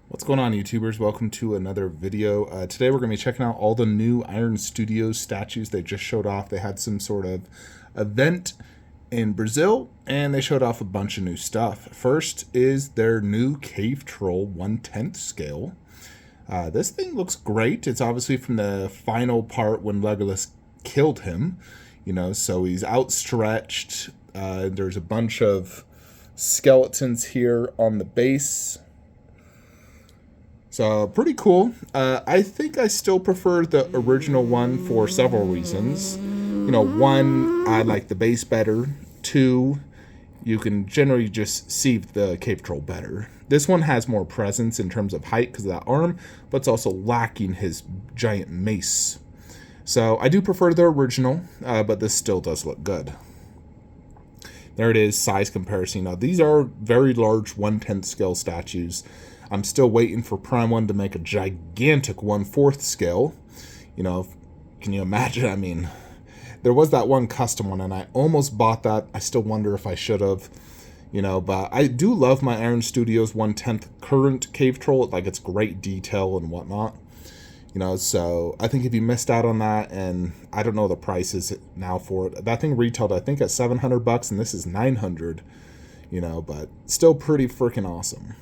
What's going on, YouTubers? Welcome to another video. Today we're going to be checking out all the new Iron Studios statues they just showed off. They had some sort of event in Brazil, and they showed off a bunch of new stuff. First is their new Cave Troll 1/10 scale. This thing looks great. It's obviously from the final part when Legolas killed him, so he's outstretched. There's a bunch of skeletons here on the base. So, pretty cool. I think I still prefer the original one for several reasons. One, I like the base better. Two, you can generally just see the cave troll better. This one has more presence in terms of height because of that arm, but it's also lacking his giant mace. So, I do prefer the original, but this still does look good. There it is, size comparison. Now, these are very large 1/10 scale statues. I'm still waiting for Prime 1 to make a gigantic 1/4 scale. Can you imagine? I mean, there was that one custom one, and I almost bought that. I still wonder if I should have, but I do love my Iron Studios 1/10 current cave troll. It's great detail and whatnot. So I think if you missed out on that, and I don't know the prices now for it, that thing retailed, I think, at $700, and this is $900, but still pretty freaking awesome.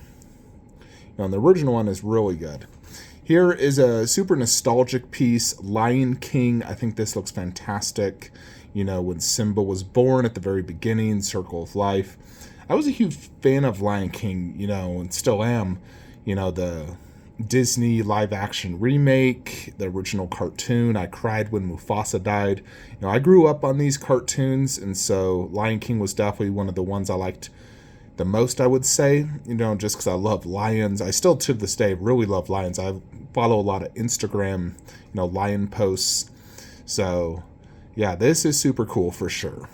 And the original one is really good. Here is a super nostalgic piece, Lion King. I think this looks fantastic. When Simba was born at the very beginning, Circle of Life. I was a huge fan of Lion King, and still am. The Disney live-action remake, the original cartoon. I cried when Mufasa died. I grew up on these cartoons, and so Lion King was definitely one of the ones I liked the most, I would say, just because I love lions. I still, to this day, really love lions. I follow a lot of Instagram, lion posts. So, yeah, this is super cool for sure.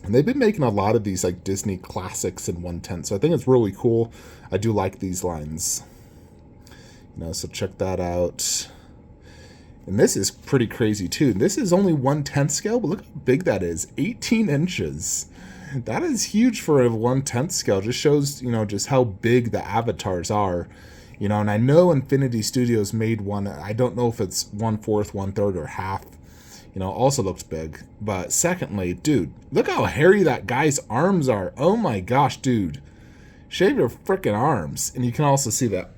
And they've been making a lot of these, Disney classics in 1/10, so I think it's really cool. I do like these lines. So check that out. And this is pretty crazy, too. This is only 1/10 scale, but look how big that is. 18 inches. That is huge for a 1/10 scale. Just shows, just how big the avatars are. And I know Infinity Studios made one. I don't know if it's 1/4, 1/3, or half. Also looks big. But secondly, dude, look how hairy that guy's arms are. Oh my gosh, dude. Shave your freaking arms. And you can also see that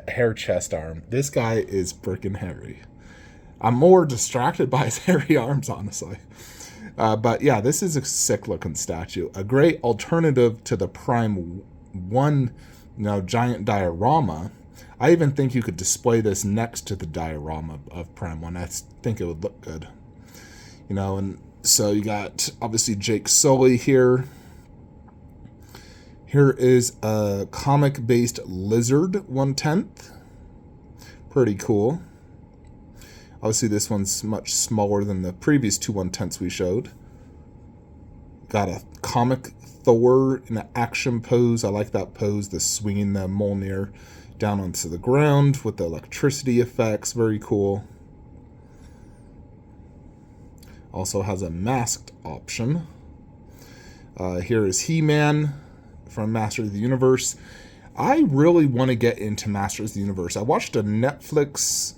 hair chest arm. This guy is freaking hairy. I'm more distracted by his hairy arms, honestly. But yeah, this is a sick looking statue. A great alternative to the Prime 1, giant diorama. I even think you could display this next to the diorama of Prime 1. I think it would look good. And so you got, obviously, Jake Sully here. Here is a comic-based lizard 1/10. Pretty cool. Obviously, this one's much smaller than the previous two 1/10s we showed. Got a comic Thor in an action pose. I like that pose, the swinging the Mjolnir down onto the ground with the electricity effects. Very cool. Also has a masked option. Here is HeMan from Masters of the Universe. I really want to get into Masters of the Universe. I watched a Netflix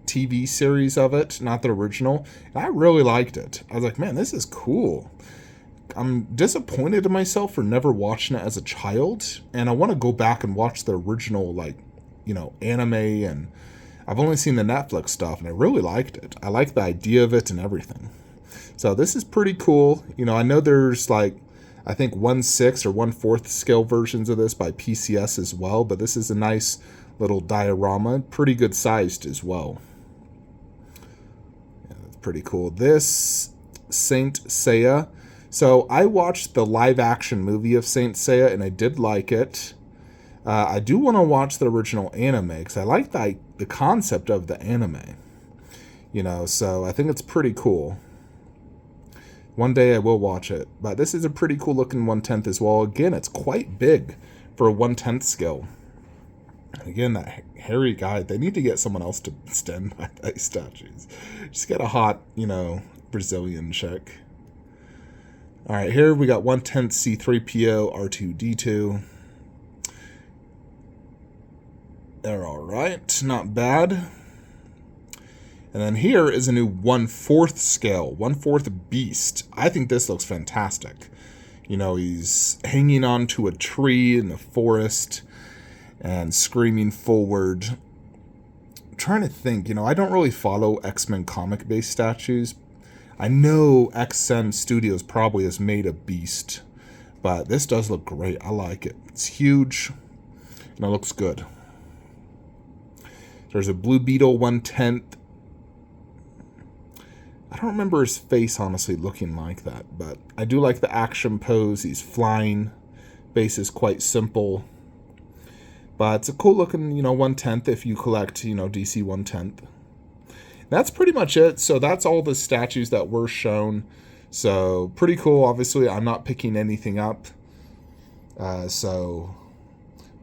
TV series of it, not the original, and I really liked it. I was like, man, this is cool. I'm disappointed in myself for never watching it as a child, and I want to go back and watch the original, anime, and I've only seen the Netflix stuff, and I really liked it. I like the idea of it and everything. So this is pretty cool. I know there's I think 1/6 or 1/4 scale versions of this by PCS as well, but this is a nice little diorama, pretty good sized as well. Yeah, that's pretty cool. This Saint Seya. So I watched the live action movie of Saint Seya, and I did like it. I do want to watch the original anime because I like the concept of the anime. So I think it's pretty cool. One day I will watch it, but this is a pretty cool looking 1/10 as well. Again, it's quite big for a 1/10 scale. Again, that hairy guy, they need to get someone else to stand by these statues. Just get a hot, Brazilian chick. All right, here we got 1/10 C3PO, R2D2. They're all right. Not bad. And then here is a new 1/4 scale, 1/4 beast. I think this looks fantastic. You know, he's hanging onto a tree in the forest and screaming forward. I'm trying to think, you know, I don't really follow X-Men comic-based statues. I know XM Studios probably has made a beast, but this does look great. I like it. It's huge, and it looks good. There's a Blue Beetle 1/10. I don't remember his face, honestly, looking like that, but I do like the action pose. He's flying. Base is quite simple, but it's a cool looking, you know, 1/10 if you collect, you know, DC 1/10. That's pretty much it. So that's all the statues that were shown. So pretty cool. Obviously, I'm not picking anything up.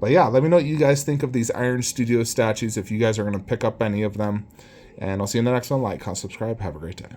But yeah, let me know what you guys think of these Iron Studio statues, if you guys are going to pick up any of them. And I'll see you in the next one. Like, comment, subscribe. Have a great day.